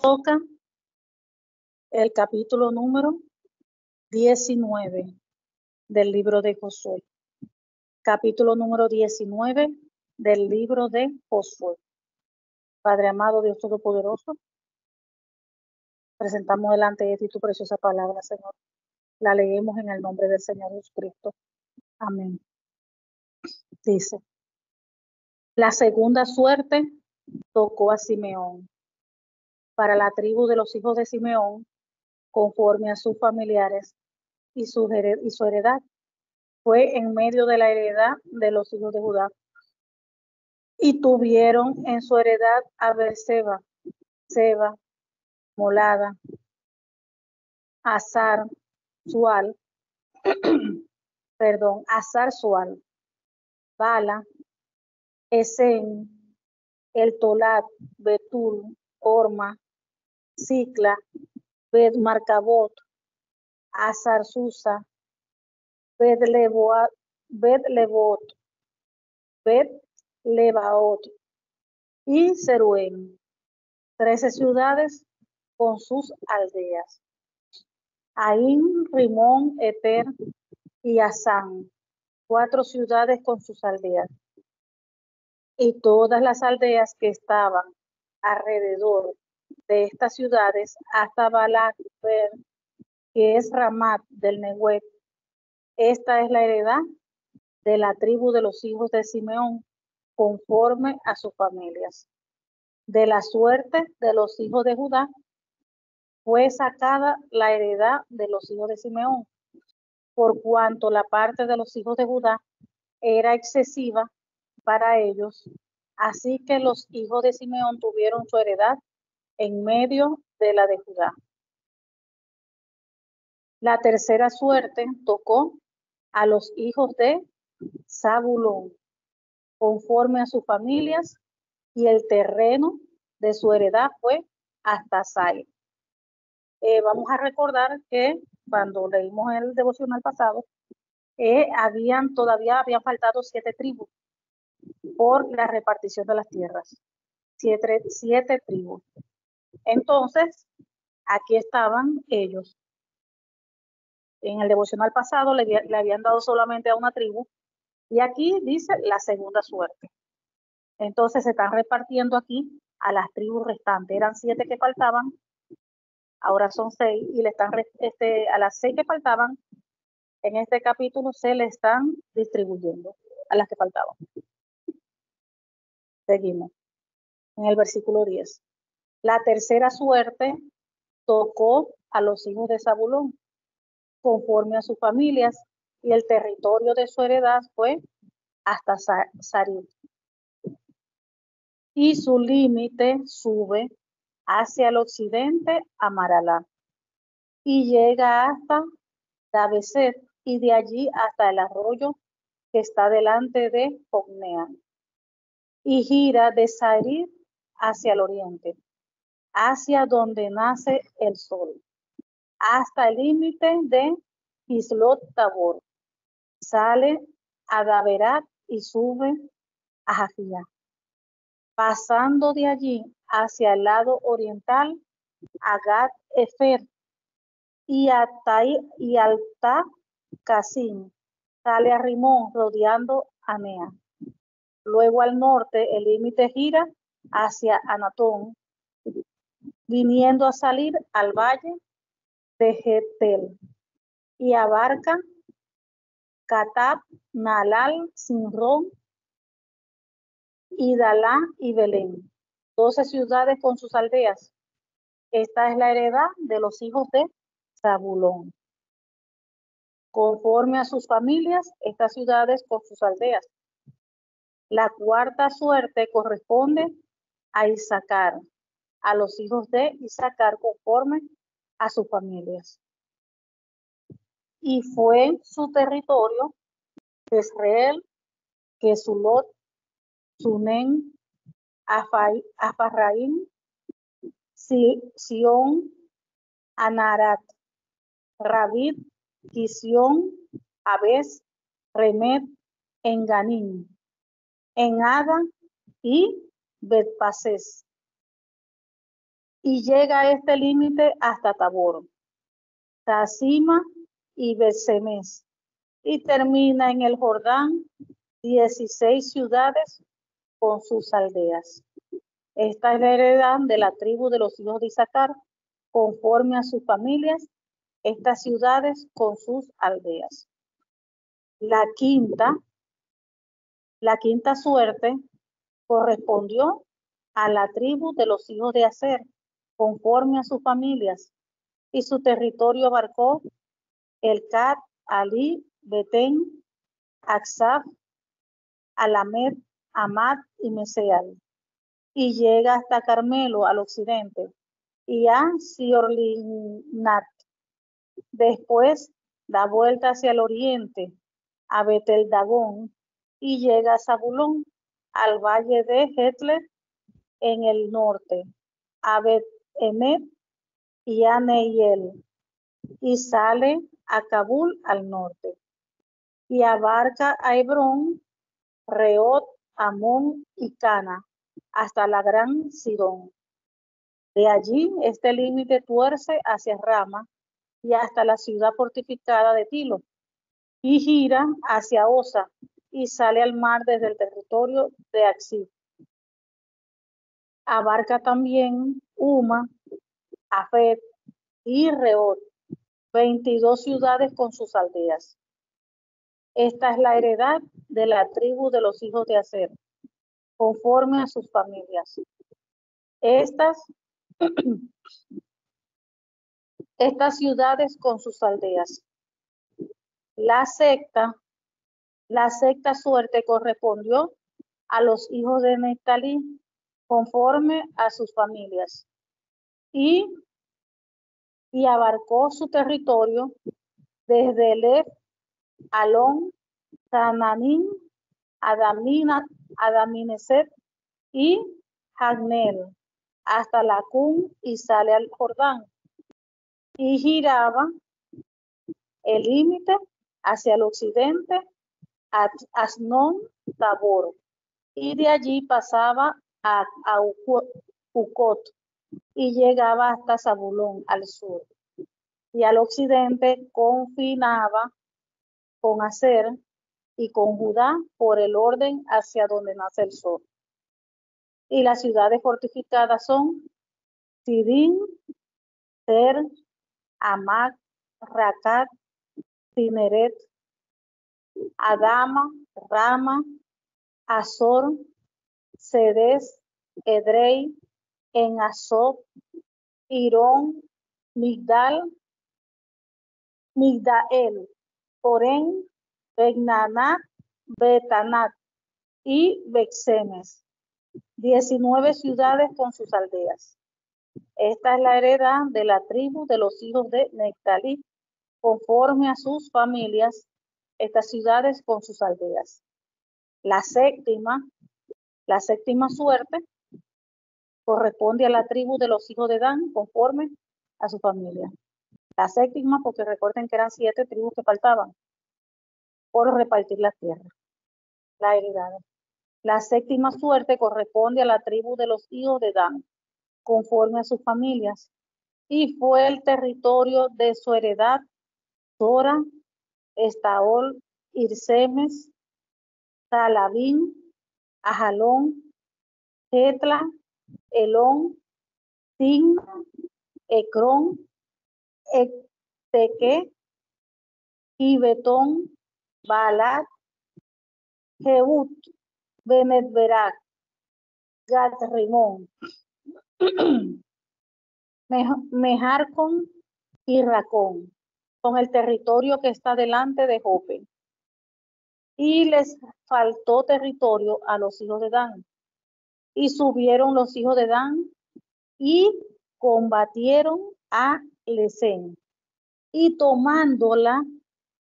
toca el capítulo número 19 del libro de Josué. Capítulo número 19 del libro de Josué. Padre amado, Dios Todopoderoso, presentamos delante de ti tu preciosa palabra, Señor. La leemos en el nombre del Señor Jesucristo. Amén. Dice: la segunda suerte tocó a Simeón. Para la tribu de los hijos de Simeón, conforme a sus familiares y su heredad, fue en medio de la heredad de los hijos de Judá. Y tuvieron en su heredad a Beerseba, Seba, Molada, Azar, Sual, Azar, Sual, Bala, Esen, El Tolat, Betul, Orma, Cicla, Bet Marcabot, Azar Susa, Bet Lebaot y Zeruén, 13 ciudades con sus aldeas. Ain, Rimón, Eter y Asán, 4 ciudades con sus aldeas. Y todas las aldeas que estaban alrededor de estas ciudades, hasta Balac, que es Ramat del Nehuet. Esta es la heredad de la tribu de los hijos de Simeón, conforme a sus familias. De la suerte de los hijos de Judá fue sacada la heredad de los hijos de Simeón, por cuanto la parte de los hijos de Judá era excesiva para ellos. Así que los hijos de Simeón tuvieron su heredad en medio de la de Judá. La tercera suerte tocó a los hijos de Zabulón, conforme a sus familias, y el terreno de su heredad fue hasta Sai. Vamos a recordar que cuando leímos el devocional pasado, todavía habían faltado 7 tribus por la repartición de las tierras. 7 tribus. Entonces, aquí estaban ellos. En el devocional pasado le habían dado solamente a una tribu, y aquí dice la segunda suerte. Entonces se están repartiendo aquí a las tribus restantes. Eran 7 que faltaban, ahora son 6, y le están a las 6 que faltaban en este capítulo se le están distribuyendo a las que faltaban. Seguimos en el versículo 10. La tercera suerte tocó a los hijos de Zabulón, conforme a sus familias, y el territorio de su heredad fue hasta Sarid. Y su límite sube hacia el occidente a Maralá, y llega hasta Dabeset, y de allí hasta el arroyo que está delante de Jocnea, y gira de Sarid hacia el oriente, hacia donde nace el sol, hasta el límite de Kislot Tabor. Sale a Daberat y sube a Jafía, pasando de allí hacia el lado oriental a Gat Efer y Alta Casim. Sale a Rimón rodeando a Nea. Luego al norte el límite gira hacia Anatón, viniendo a salir al valle de Getel, y abarca Catab, Nalal, Sinrón, Idalá y Belén, 12 ciudades con sus aldeas. Esta es la heredad de los hijos de Zabulón, conforme a sus familias, estas ciudades con sus aldeas. La cuarta suerte corresponde a Issacar, a los hijos de Issacar conforme a sus familias. Y fue su territorio Jezreel, Kesulot, Sunem, Afarraim, Sion, Anarat, Rabid, Kisión, Abes, Remet, Enganim, Enada y Betpases. y llega a este límite hasta Tabor, Tasima y Bet-Semes, y termina en el Jordán 16 ciudades con sus aldeas. Esta es la heredad de la tribu de los hijos de Isaacar, conforme a sus familias, estas ciudades con sus aldeas. La quinta suerte correspondió a la tribu de los hijos de Aser, conforme a sus familias, y su territorio abarcó Elcat, Ali, Betén, Aksaf, Alamed, Amad y Meseal, y llega hasta Carmelo al occidente, y a Siorlinat. Después da vuelta hacia el oriente, a Betel-Dagón, y llega a Zabulón, al valle de Hetler en el norte, a Bet-Emet y a Neiel, y sale a Kabul al norte, y abarca a Hebrón, Reot, Amón y Cana, hasta la gran Sidón. De allí este límite tuerce hacia Rama y hasta la ciudad fortificada de Tilo, y gira hacia Osa y sale al mar desde el territorio de Axib. Abarca también Uma, Afet y Reot, 22 ciudades con sus aldeas. Esta es la heredad de la tribu de los hijos de Aser, conforme a sus familias. Estas ciudades con sus aldeas. La sexta suerte correspondió a los hijos de Neftalí, conforme a sus familias, y abarcó su territorio desde Elef, Alón, Tananín, Adamineset y Jagnel, hasta Lacún, y sale al Jordán, y giraba el límite hacia el occidente a Asnón Tabor, y de allí pasaba a Ucot y llegaba hasta Zabulón al sur, y al occidente confinaba con Aser y con Judá por el orden hacia donde nace el sol. Y las ciudades fortificadas son Sidín, Ter, Amac, Racat, Tineret, Adama, Rama, Azor, Cedes, Edrei, En Azob, Irón, Migdael, Orén, Begnanat, Betanat y Bexemes, 19 ciudades con sus aldeas. Esta es la heredad de la tribu de los hijos de Neftalí, conforme a sus familias, estas ciudades con sus aldeas. La séptima suerte corresponde a la tribu de los hijos de Dan, conforme a su familia. La séptima, porque recuerden que eran 7 tribus que faltaban por repartir la tierra, la heredad. La séptima suerte corresponde a la tribu de los hijos de Dan, conforme a sus familias, y fue el territorio de su heredad Sora, Estaol, Irsemes, Talabín, Ajalón, Tetla, Elón, Sin, Ecrón, Ecteque, Gibetón, Baalat, Jehut, Benetberak, Gat-Rimón, Mejarcon y Racón, con el territorio que está delante de Jope. Y les faltó territorio a los hijos de Dan. Y subieron los hijos de Dan y combatieron a Lesén. Y tomándola,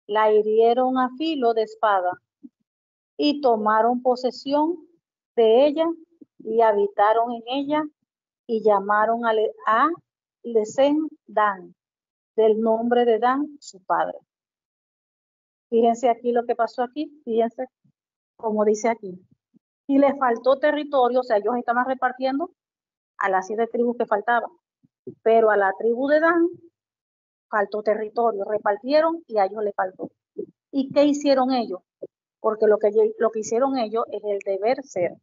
la hirieron a filo de espada. Y tomaron posesión de ella y habitaron en ella y llamaron a Lesén Dan, del nombre de Dan, su padre. Fíjense aquí lo que pasó aquí, fíjense como dice aquí. Y les faltó territorio, o sea, ellos estaban repartiendo a las 7 tribus que faltaban. Pero a la tribu de Dan faltó territorio, repartieron y a ellos les faltó. ¿Y qué hicieron ellos? Porque lo que hicieron ellos es el deber ser.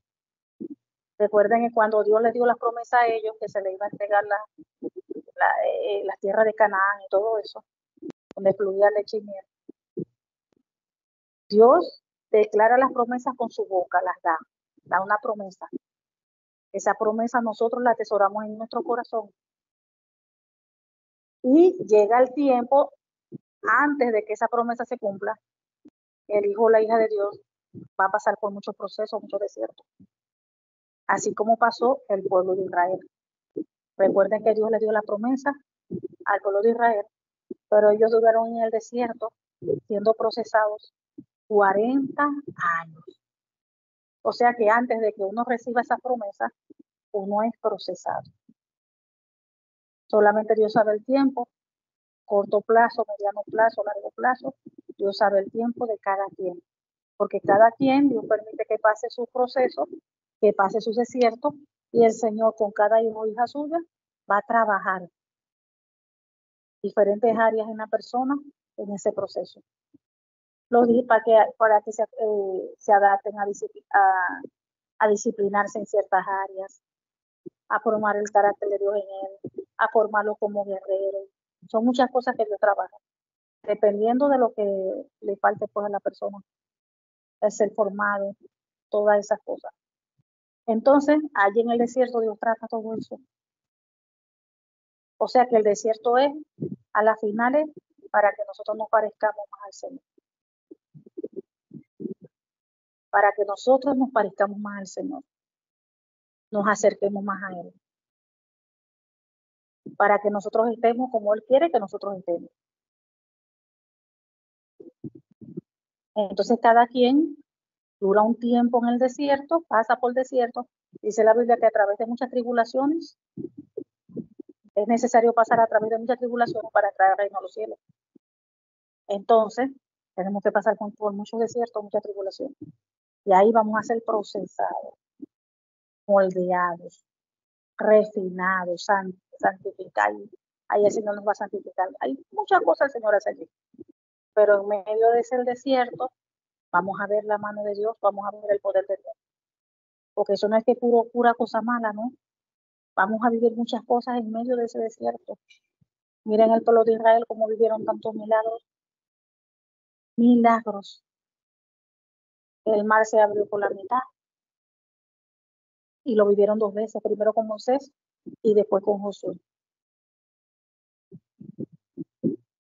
Recuerden que cuando Dios les dio la promesa a ellos que se les iba a entregar la tierra de Canaán y todo eso, donde fluía leche y miel, Dios declara las promesas con su boca, las da una promesa. Esa promesa nosotros la atesoramos en nuestro corazón. Y llega el tiempo, antes de que esa promesa se cumpla, el hijo o la hija de Dios va a pasar por muchos procesos, muchos desiertos. Así como pasó el pueblo de Israel. Recuerden que Dios le dio la promesa al pueblo de Israel, pero ellos duraron en el desierto siendo procesados 40 años. O sea que antes de que uno reciba esa promesa, uno es procesado. Solamente Dios sabe el tiempo, corto plazo, mediano plazo, largo plazo. Dios sabe el tiempo de cada quien. Porque cada quien, Dios permite que pase su proceso, que pase su desierto, y el Señor con cada hijo o hija suya va a trabajar diferentes áreas en la persona en ese proceso. Los dije para que se adapten a disciplinarse en ciertas áreas, a formar el carácter de Dios en él, a formarlo como guerrero. Son muchas cosas que Dios trabaja, dependiendo de lo que le falte pues a la persona, el ser formado, todas esas cosas. Entonces, allí en el desierto Dios trata todo eso. O sea que el desierto es, a las finales, para que nosotros nos parezcamos más al Señor. Para que nosotros nos parezcamos más al Señor. Nos acerquemos más a Él. Para que nosotros estemos como Él quiere que nosotros estemos. Entonces, cada quien dura un tiempo en el desierto, pasa por desierto. Dice la Biblia que a través de muchas tribulaciones, es necesario pasar a través de muchas tribulaciones para entrar al reino de los cielos. Entonces, tenemos que pasar por muchos desiertos, muchas tribulaciones. Y ahí vamos a ser procesados, moldeados, refinados, santificados. Ahí el Señor nos va a santificar. Hay muchas cosas el Señor hace allí. Pero en medio de ese desierto, vamos a ver la mano de Dios, vamos a ver el poder de Dios. Porque eso no es que pura cosa mala, ¿no? Vamos a vivir muchas cosas en medio de ese desierto. Miren el pueblo de Israel cómo vivieron tantos milagros. Milagros. El mar se abrió por la mitad. Y lo vivieron 2 veces, primero con Moisés y después con Josué.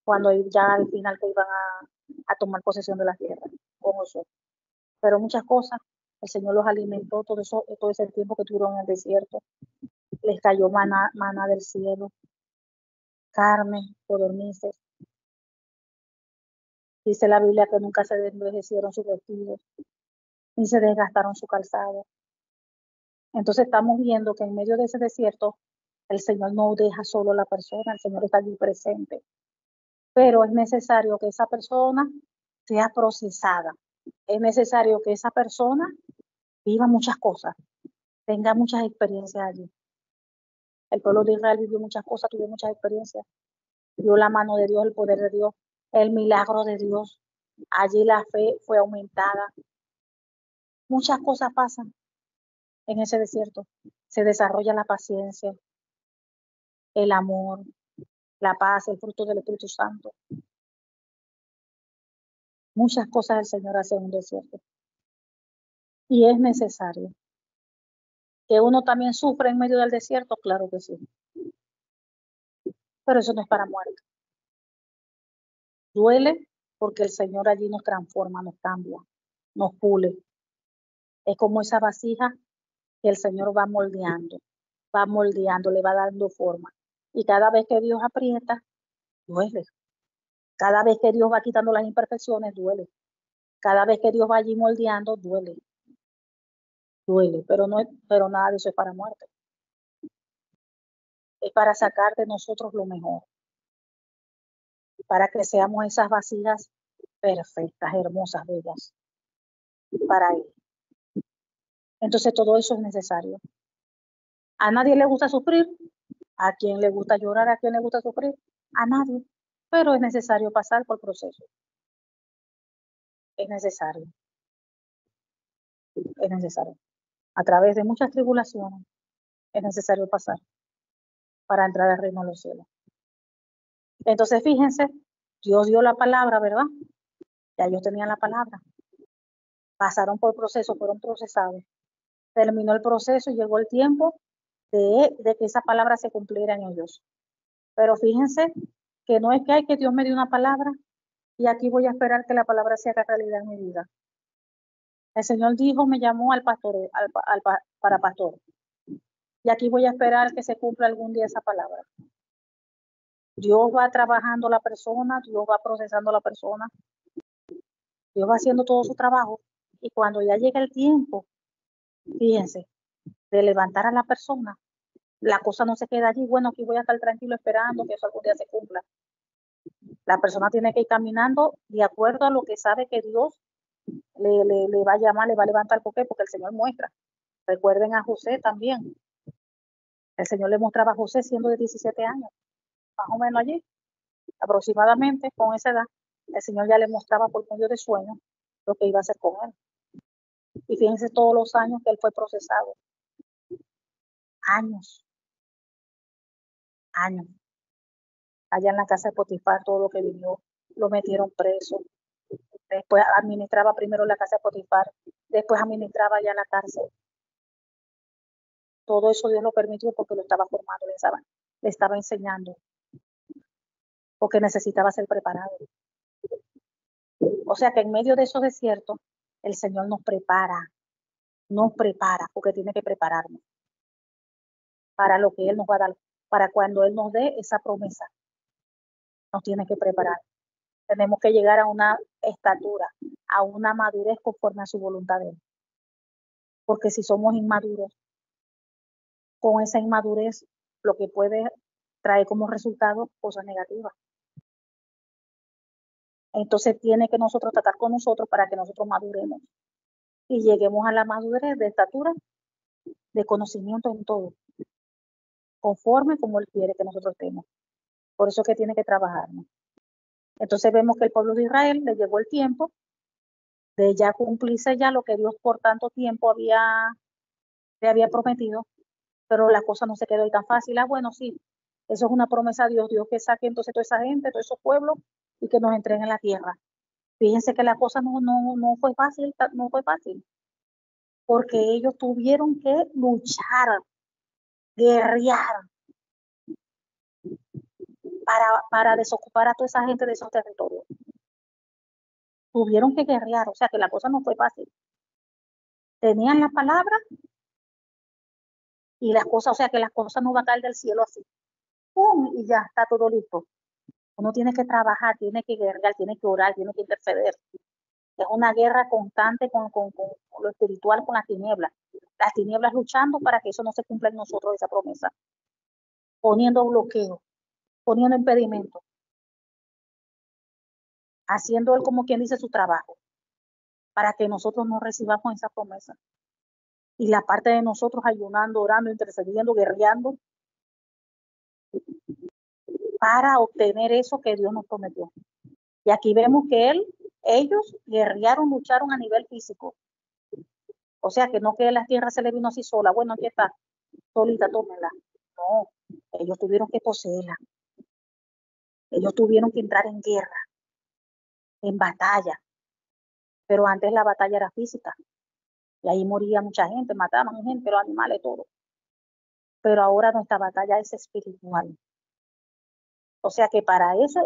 Cuando ya al final que iban a tomar posesión de la tierra con Josué. Pero muchas cosas, el Señor los alimentó todo ese tiempo que tuvieron en el desierto. Les cayó maná del cielo, carne, codornices. Dice la Biblia que nunca se envejecieron sus vestidos, ni se desgastaron su calzado. Entonces estamos viendo que en medio de ese desierto, el Señor no deja solo a la persona, el Señor está allí presente. Pero es necesario que esa persona sea procesada. Es necesario que esa persona viva muchas cosas, tenga muchas experiencias allí. El pueblo de Israel vivió muchas cosas, tuvo muchas experiencias. Vio la mano de Dios, el poder de Dios, el milagro de Dios. Allí la fe fue aumentada. Muchas cosas pasan en ese desierto. Se desarrolla la paciencia, el amor, la paz, el fruto del Espíritu Santo. Muchas cosas el Señor hace en un desierto. Y es necesario. Que uno también sufra en medio del desierto, claro que sí. Pero eso no es para muerte. Duele porque el Señor allí nos transforma, nos cambia, nos pule. Es como esa vasija que el Señor va moldeando, le va dando forma. Y cada vez que Dios aprieta, duele. Cada vez que Dios va quitando las imperfecciones, duele. Cada vez que Dios va allí moldeando, duele. Duele, pero nada de eso es para muerte. Es para sacar de nosotros lo mejor. Para que seamos esas vasijas perfectas, hermosas, bellas, para Él. Entonces todo eso es necesario. A nadie le gusta sufrir, ¿A quién le gusta llorar? ¿A quién le gusta sufrir? A nadie. Pero es necesario pasar por proceso. Es necesario. Es necesario. A través de muchas tribulaciones es necesario pasar para entrar al reino de los cielos. Entonces, fíjense, Dios dio la palabra, ¿verdad? Ya ellos tenían la palabra. Pasaron por proceso, fueron procesados. Terminó el proceso y llegó el tiempo de que esa palabra se cumpliera en ellos. Pero fíjense que no es que hay que Dios me dio una palabra y aquí voy a esperar que la palabra se haga realidad en mi vida. El Señor dijo, me llamó al pastor, para pastor. Y aquí voy a esperar que se cumpla algún día esa palabra. Dios va trabajando la persona, Dios va procesando la persona, Dios va haciendo todo su trabajo. Y cuando ya llega el tiempo, fíjense, de levantar a la persona, la cosa no se queda allí, bueno, aquí voy a estar tranquilo esperando que eso algún día se cumpla. La persona tiene que ir caminando de acuerdo a lo que sabe que Dios le va a llamar, le va a levantar. ¿Por qué? Porque el Señor muestra. Recuerden a José también. El Señor le mostraba a José siendo de 17 años, más o menos allí, aproximadamente con esa edad. El Señor ya le mostraba por medio de sueños lo que iba a hacer con él. Y fíjense todos los años que él fue procesado. Años. Allá en la casa de Potifar, todo lo que vivió, lo metieron preso. Después administraba primero la casa de Potifar, después administraba ya la cárcel. Todo eso Dios lo permitió porque lo estaba formando, le estaba enseñando, porque necesitaba ser preparado. O sea que en medio de esos desiertos, el Señor nos prepara, porque tiene que prepararnos para lo que Él nos va a dar, para cuando Él nos dé esa promesa, nos tiene que preparar. Tenemos que llegar a una estatura, a una madurez conforme a su voluntad de Él. Porque si somos inmaduros, con esa inmadurez, lo que puede traer como resultado cosas negativas. Entonces tiene que nosotros tratar con nosotros para que nosotros maduremos y lleguemos a la madurez de estatura, de conocimiento en todo, conforme como Él quiere que nosotros estemos. Por eso es que tiene que trabajarnos. Entonces vemos que el pueblo de Israel le llegó el tiempo de ya cumplirse ya lo que Dios por tanto tiempo le había prometido, pero la cosa no se quedó ahí tan fácil. Bueno, sí, eso es una promesa de Dios, Dios que saque entonces toda esa gente, todos esos pueblos y que nos entreguen la tierra. Fíjense que la cosa no fue fácil, porque ellos tuvieron que luchar, guerrear para desocupar a toda esa gente de esos territorios. Tuvieron que guerrear, o sea que la cosa no fue fácil. Tenían la palabra y las cosas, o sea que las cosas no van a caer del cielo así. ¡Pum! Y ya está todo listo. Uno tiene que trabajar, tiene que guerrear, tiene que orar, tiene que interceder. Es una guerra constante con lo espiritual, con las tinieblas. Las tinieblas luchando para que eso no se cumpla en nosotros, esa promesa. Poniendo bloqueo, poniendo impedimentos. Haciendo él como quien dice su trabajo, para que nosotros no recibamos esa promesa. Y la parte de nosotros ayunando, orando, intercediendo, guerreando, para obtener eso que Dios nos prometió. Y aquí vemos que ellos guerrearon, lucharon a nivel físico. O sea que no que la tierra se le vino así sola. Bueno, aquí está, solita, tómenla. No, ellos tuvieron que poseerla. Ellos tuvieron que entrar en guerra, en batalla. Pero antes la batalla era física. Y ahí moría mucha gente, mataban gente, los animales, todo. Pero ahora nuestra batalla es espiritual. O sea que para eso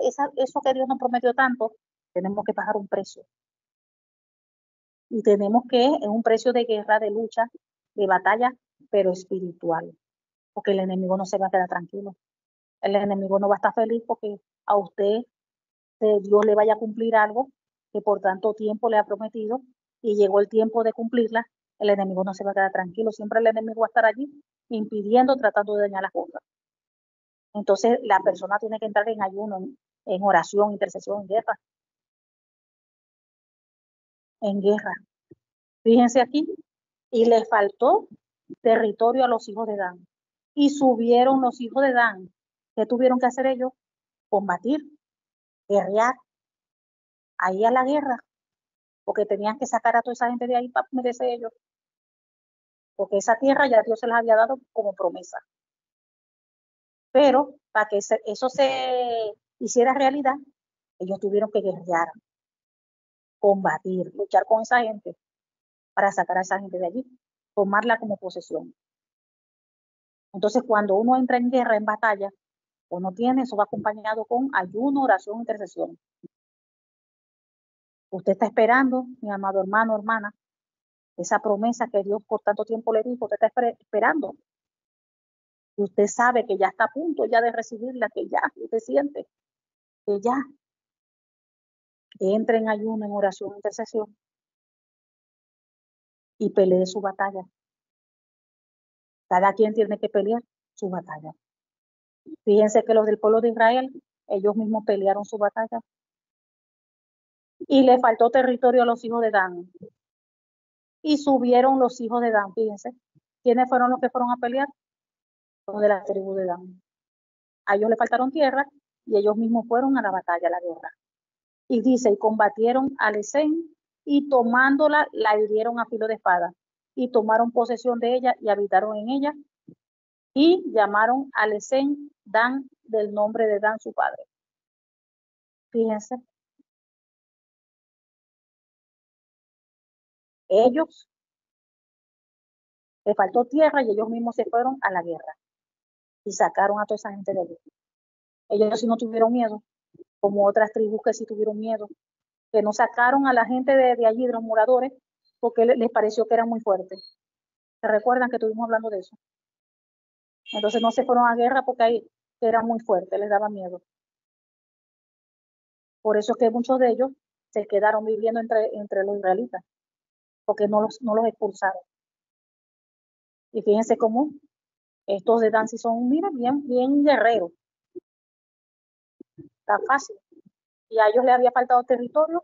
que Dios nos prometió tanto, tenemos que pagar un precio. Y tenemos que, es un precio de guerra, de lucha, de batalla, pero espiritual. Porque el enemigo no se va a quedar tranquilo. El enemigo no va a estar feliz porque a usted Dios le vaya a cumplir algo que por tanto tiempo le ha prometido y llegó el tiempo de cumplirla. El enemigo no se va a quedar tranquilo. Siempre el enemigo va a estar allí impidiendo, tratando de dañar las cosas. Entonces la persona tiene que entrar en ayuno, en oración, intercesión, en guerra. Fíjense aquí, y le faltó territorio a los hijos de Dan. Y subieron los hijos de Dan. ¿Qué tuvieron que hacer ellos? Combatir, guerrear, ahí a la guerra, porque tenían que sacar a toda esa gente de ahí para merecer ellos, porque esa tierra ya Dios se las había dado como promesa. Pero para que eso se hiciera realidad, ellos tuvieron que guerrear, combatir, luchar con esa gente para sacar a esa gente de allí, tomarla como posesión. Entonces, cuando uno entra en guerra, en batalla, uno tiene, eso va acompañado con ayuno, oración, intercesión. Usted está esperando, mi amado hermano, hermana, esa promesa que Dios por tanto tiempo le dijo, usted está esperando. Usted sabe que ya está a punto ya de recibirla, que ya, usted siente que ya entre en ayuno, en oración, intercesión y pelee su batalla. Cada quien tiene que pelear su batalla. Fíjense que los del pueblo de Israel, ellos mismos pelearon su batalla. Y le faltó territorio a los hijos de Dan. Y subieron los hijos de Dan, fíjense. ¿Quiénes fueron los que fueron a pelear? Los de la tribu de Dan. A ellos le faltaron tierra y ellos mismos fueron a la batalla, a la guerra. Y dice, y combatieron a Lesén y tomándola, la hirieron a filo de espada. Y tomaron posesión de ella y habitaron en ella. Y llamaron a Lesén Dan del nombre de Dan su padre. Fíjense. Ellos les faltó tierra y ellos mismos se fueron a la guerra. Y sacaron a toda esa gente de allí. Ellos sí no tuvieron miedo, como otras tribus que sí tuvieron miedo, que no sacaron a la gente de allí, de los moradores, porque les pareció que eran muy fuertes. ¿Se recuerdan que estuvimos hablando de eso? Entonces no se fueron a guerra porque ahí eran muy fuertes, les daba miedo. Por eso es que muchos de ellos se quedaron viviendo entre los israelitas, porque no los expulsaron. Y fíjense cómo estos de Dan sí son, mira, bien guerreros. Está fácil. Y a ellos les había faltado territorio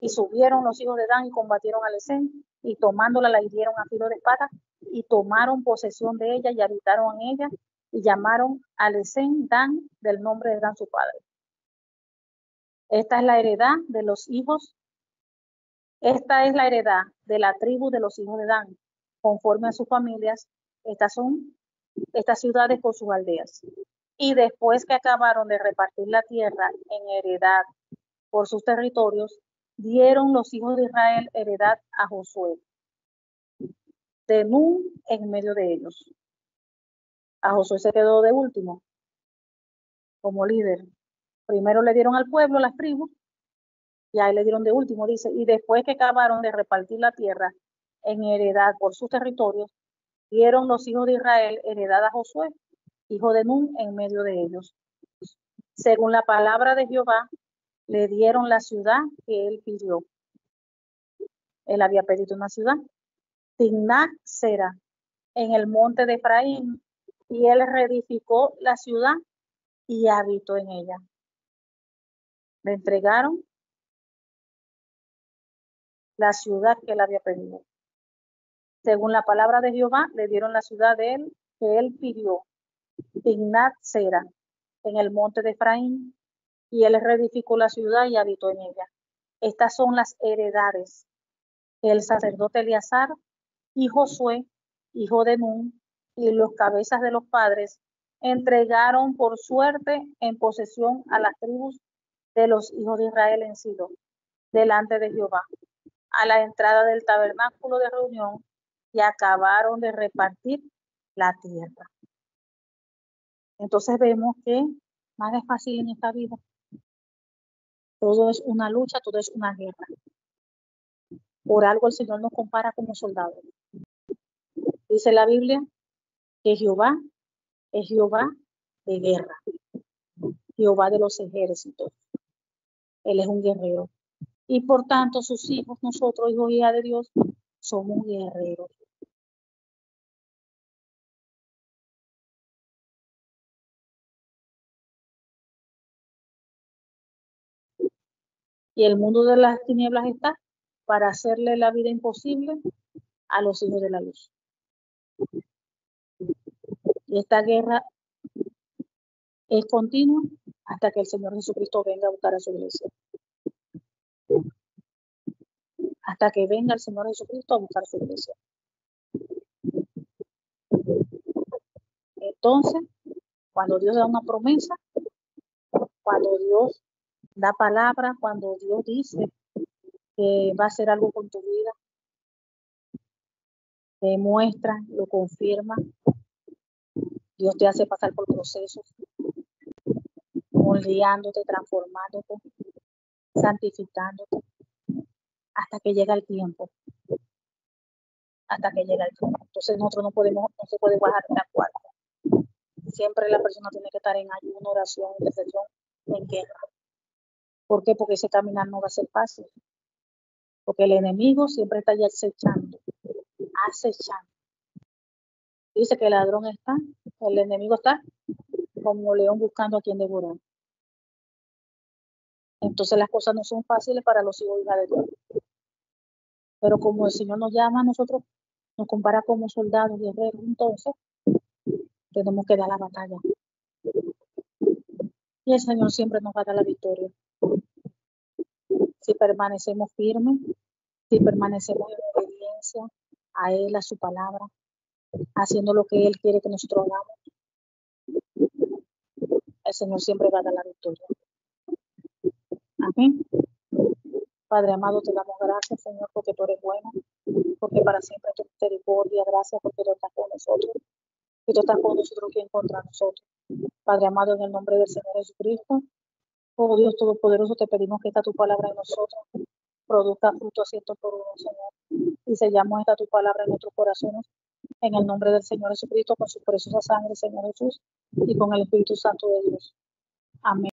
y subieron los hijos de Dan y combatieron a Lesén y tomándola la hirieron a filo de espada y tomaron posesión de ella y habitaron en ella y llamaron a Lesén Dan del nombre de Dan su padre. Esta es la heredad de los hijos, esta es la heredad de la tribu de los hijos de Dan, conforme a sus familias. Estas son estas ciudades con sus aldeas. Y después que acabaron de repartir la tierra en heredad por sus territorios, dieron los hijos de Israel heredad a Josué, de Nun en medio de ellos. A Josué se quedó de último como líder. Primero le dieron al pueblo, las tribus, y ahí le dieron de último, dice, y después que acabaron de repartir la tierra en heredad por sus territorios, dieron los hijos de Israel heredad a Josué, hijo de Nun, en medio de ellos. Según la palabra de Jehová, le dieron la ciudad que él pidió. Él había pedido una ciudad, Timnat Sera, en el monte de Efraín, y él reedificó la ciudad y habitó en ella. Le entregaron la ciudad que él había pedido. Según la palabra de Jehová, le dieron la ciudad de él que él pidió, Timnat Sera, en el monte de Efraín, y él reedificó la ciudad y habitó en ella. Estas son las heredades que el sacerdote Eleazar y Josué, hijo de Nun, y los cabezas de los padres entregaron por suerte en posesión a las tribus de los hijos de Israel en Silo, delante de Jehová, a la entrada del tabernáculo de reunión, y acabaron de repartir la tierra. Entonces vemos que nada es fácil en esta vida. Todo es una lucha, todo es una guerra. Por algo el Señor nos compara como soldados. Dice la Biblia que Jehová es Jehová de guerra, Jehová de los ejércitos. Él es un guerrero. Y por tanto, sus hijos, nosotros, hijos y hijas de Dios, somos guerreros. Y el mundo de las tinieblas está para hacerle la vida imposible a los hijos de la luz. Y esta guerra es continua hasta que el Señor Jesucristo venga a buscar a su iglesia. Hasta que venga el Señor Jesucristo a buscar a su iglesia. Entonces, cuando Dios da una promesa, cuando Dios da palabra, cuando Dios dice que va a hacer algo con tu vida, te muestra, lo confirma, Dios te hace pasar por procesos, moldeándote, transformándote, santificándote, hasta que llega el tiempo. Hasta que llega el tiempo. Entonces nosotros no se puede bajar de la cuarta. Siempre la persona tiene que estar en ayuno, oración, intercesión, en guerra. ¿Por qué? Porque ese caminar no va a ser fácil. Porque el enemigo siempre está ya acechando. Dice que el ladrón está, el enemigo está como león buscando a quien devorar. Entonces las cosas no son fáciles para los hijos y hijas de Dios. Pero como el Señor nos llama a nosotros, nos compara como soldados guerreros, entonces tenemos que dar la batalla. Y el Señor siempre nos va a dar la victoria. Si permanecemos firmes, si permanecemos en obediencia a Él, a su palabra, haciendo lo que Él quiere que nosotros hagamos, el Señor siempre va a dar la victoria. Amén. Padre amado, te damos gracias, Señor, porque tú eres bueno, porque para siempre tu misericordia, gracias porque tú estás con nosotros, y tú estás con nosotros quien contra nosotros. Padre amado, en el nombre del Señor Jesucristo, oh Dios Todopoderoso, te pedimos que esta tu palabra en nosotros produzca fruto a ciento por uno, Señor, y sellamos esta tu palabra en nuestros corazones, en el nombre del Señor Jesucristo, con su preciosa sangre, Señor Jesús, y con el Espíritu Santo de Dios. Amén.